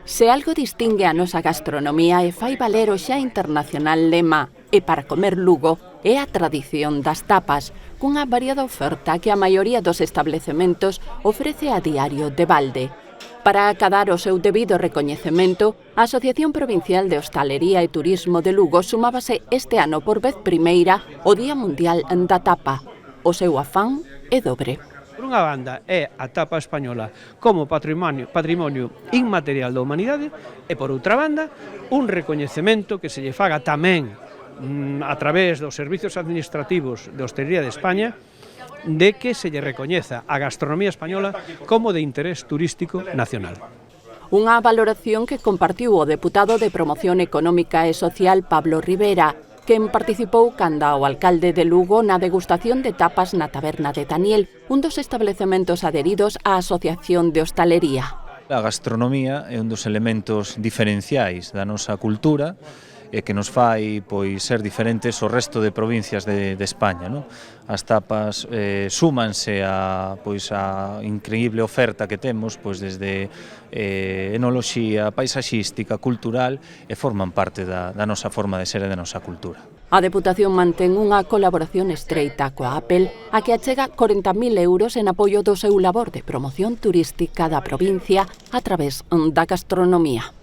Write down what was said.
Se algo distingue a nosa gastronomía e fai valer o xa internacional lema "E para comer Lugo" é a tradición das tapas, cunha variada oferta que a maioría dos establecementos ofrece a diario de balde. Para acadar o seu debido recoñecemento, a Asociación Provincial de Hostalería e Turismo de Lugo sumábase este ano por vez primeira ao Día Mundial da Tapa. O seu afán é dobre. Por unha banda é a tapa española como patrimonio inmaterial da humanidade e por outra banda un recoñecemento que se lle faga tamén a través dos servizos administrativos de Hostalería de España de que se lle recoñeza a gastronomía española como de interés turístico nacional. Unha valoración que compartiu o deputado de Promoción Económica e Social Pablo Rivera, quen participou canda o alcalde de Lugo na degustación de tapas na taberna de Daniel, un dos establecementos adheridos á Asociación de Hostalería. A gastronomía é un dos elementos diferenciais da nosa cultura e que nos fai ser diferentes ao resto de provincias de España. As tapas súmanse a increíble oferta que temos desde enoloxía, paisaxística, cultural e forman parte da nosa forma de ser e da nosa cultura. A Deputación mantén unha colaboración estreita coa Apple, a que achega 40.000 euros en apoio do seu labor de promoción turística da provincia a través da gastronomía.